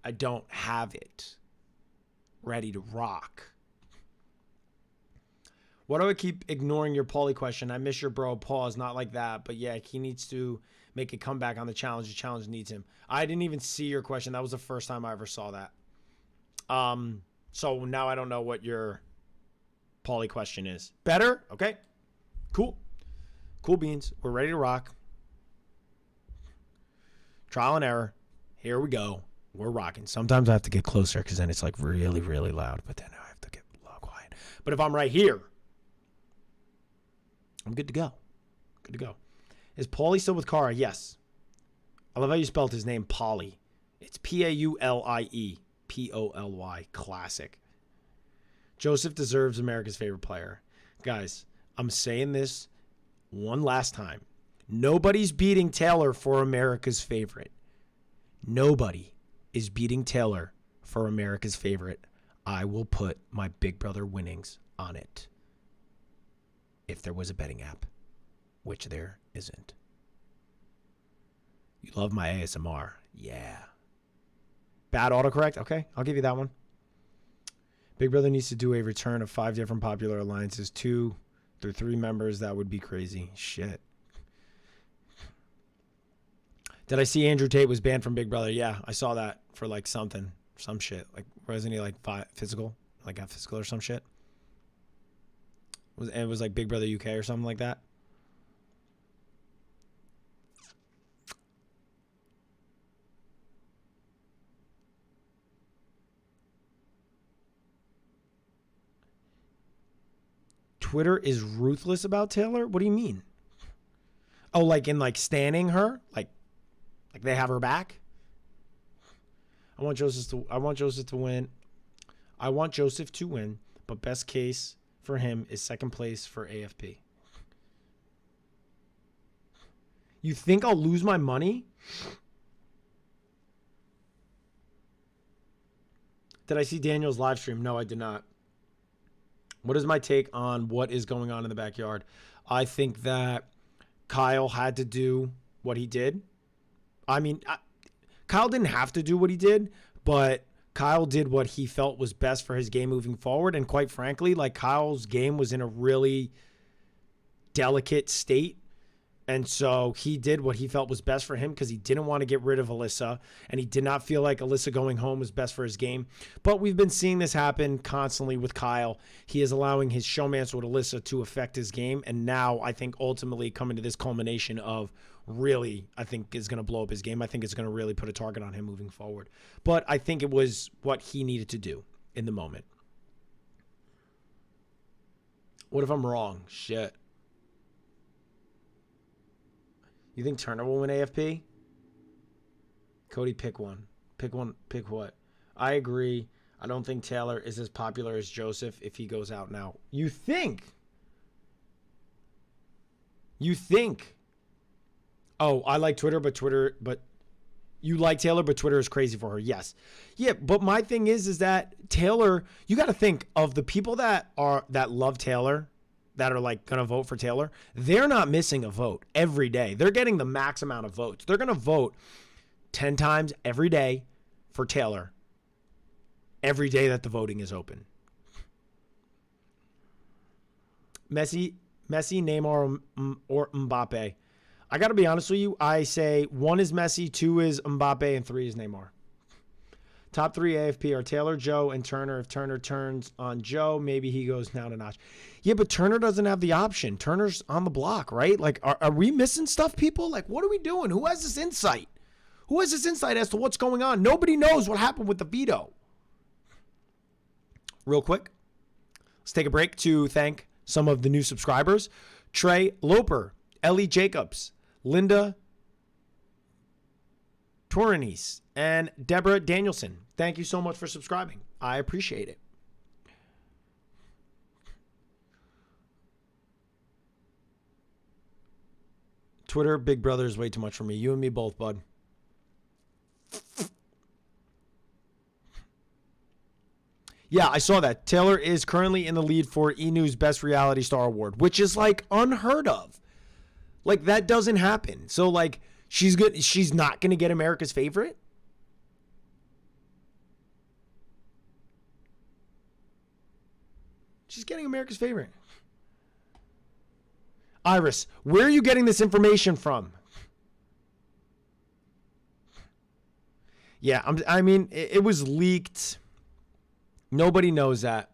I don't have it ready to rock. Why do I keep ignoring your Paulie question? I miss your bro. Pause. Not like that. But yeah, he needs to make a comeback on the challenge. The challenge needs him. I didn't even see your question. That was the first time I ever saw that. So now I don't know what your Paulie question is. Better? Okay. Cool. Cool beans. We're ready to rock. Trial and error. Here we go. We're rocking. Sometimes I have to get closer because then it's like really, really loud. But then I have to get low quiet. But if I'm right here, I'm good to go. Good to go. Is Paulie still with Kara? Yes. I love how you spelled his name, Paulie. It's Paulie. Poly. Classic. Joseph deserves America's favorite player. Guys, I'm saying this one last time. Nobody's beating Taylor for America's favorite. Nobody is beating Taylor for America's favorite. I will put my Big Brother winnings on it. If there was a betting app, which there isn't. You love my ASMR. Yeah. Bad autocorrect? Okay, I'll give you that one. Big Brother needs to do a return of 5 different popular alliances. 2 through 3 members. That would be crazy. Shit. Did I see Andrew Tate was banned from Big Brother? Yeah, I saw that for like something. Some shit. Like, wasn't he like physical? Like got physical or some shit? It was like Big Brother UK or something like that. Twitter is ruthless about Taylor? What do you mean? Oh, like in like standing her? Like they have her back? I want Joseph to win. I want Joseph to win, but best case for him is second place for AFP. You think I'll lose my money? Did I see Daniel's live stream? No, I did not. What is my take on what is going on in the backyard? I think that Kyle had to do what he did. I mean, Kyle didn't have to do what he did, but Kyle did what he felt was best for his game moving forward. And quite frankly, like Kyle's game was in a really delicate state. And so he did what he felt was best for him because he didn't want to get rid of Alyssa, and he did not feel like Alyssa going home was best for his game. But we've been seeing this happen constantly with Kyle. He is allowing his showmance with Alyssa to affect his game, and now I think ultimately coming to this culmination of really, I think is going to blow up his game. I think it's going to really put a target on him moving forward. But I think it was what he needed to do in the moment. What if I'm wrong? Shit. You think Turner will win AFP? Cody, pick one. Pick one. Pick what? I agree. I don't think Taylor is as popular as Joseph if he goes out now. You think? You think? Oh, I like Twitter, but you like Taylor, but Twitter is crazy for her. Yes. Yeah, but my thing is that Taylor, you got to think of the people that love Taylor, that are like going to vote for Taylor. They're not missing a vote every day. They're getting the max amount of votes. They're going to vote 10 times every day for Taylor every day that the voting is open. Messi, Neymar, or Mbappe. I got to be honest with you. I say 1 is Messi, 2 is Mbappe, and 3 is Neymar. Top 3 AFP are Taylor, Joe, and Turner. If Turner turns on Joe, maybe he goes down a notch. Yeah, but Turner doesn't have the option. Turner's on the block, right? Like, are we missing stuff, people? Like, what are we doing? Who has this insight? Who has this insight as to what's going on? Nobody knows what happened with the veto. Real quick, let's take a break to thank some of the new subscribers. Trey Loper, Ellie Jacobs, Linda Torres, and Deborah Danielson. Thank you so much for subscribing. I appreciate it. Twitter, Big Brother is way too much for me. You and me both, bud. Yeah, I saw that. Taylor is currently in the lead for E! News Best Reality Star Award, which is like unheard of. Like, that doesn't happen. So, like, she's good. She's not going to get America's Favorite? She's getting America's Favorite. Iris, where are you getting this information from? Yeah, I mean, it was leaked. Nobody knows that.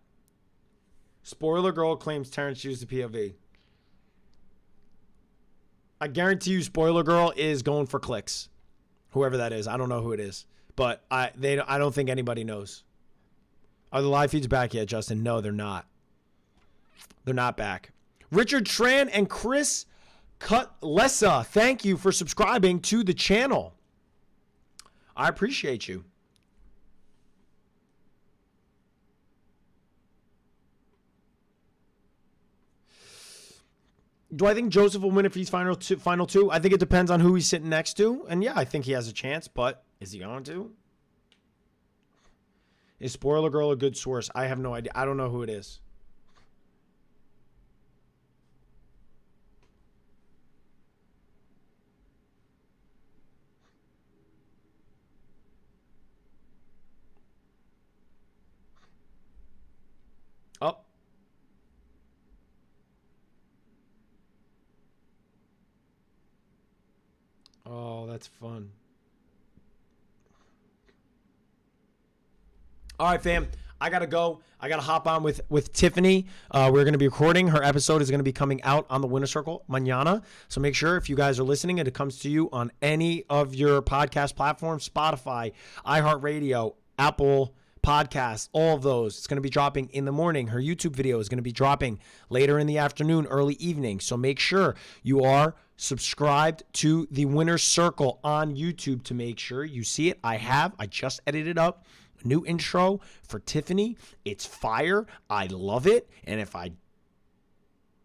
Spoiler Girl claims Terrence used the POV. I guarantee you Spoiler Girl is going for clicks. Whoever that is. I don't know who it is. But I don't think anybody knows. Are the live feeds back yet, Justin? No, they're not. They're not back. Richard Tran and Chris Cutlessa, thank you for subscribing to the channel. I appreciate you. Do I think Joseph will win if he's final two? I think it depends on who he's sitting next to. And yeah, I think he has a chance, but is he going to? Is Spoiler Girl a good source? I have no idea. I don't know who it is. Oh. Oh, that's fun. All right, fam. I got to go. I got to hop on with Tiffany. We're going to be recording. Her episode is going to be coming out on the Winner Circle mañana. So make sure if you guys are listening and it comes to you on any of your podcast platforms, Spotify, iHeartRadio, Apple Podcasts, all of those. It's going to be dropping in the morning. Her YouTube video is going to be dropping later in the afternoon, early evening. So make sure you are subscribed to the Winner Circle on YouTube to make sure you see it. I just edited up a new intro for Tiffany. It's fire. I love it. And if I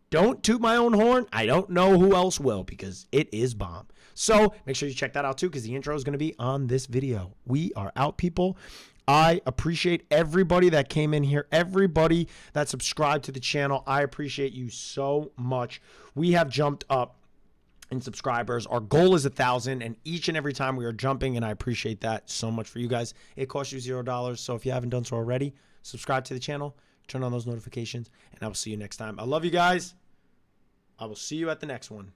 don't toot my own horn, I don't know who else will, because it is bomb. So make sure you check that out too, because the intro is going to be on this video. We are out, people. I appreciate everybody that came in here, everybody that subscribed to the channel. I appreciate you so much. We have jumped up in subscribers. Our goal is 1,000, and each and every time we are jumping, and I appreciate that so much for you guys. It costs you $0. So if you haven't done so already, subscribe to the channel, turn on those notifications, and I will see you next time. I love you guys. I will see you at the next one.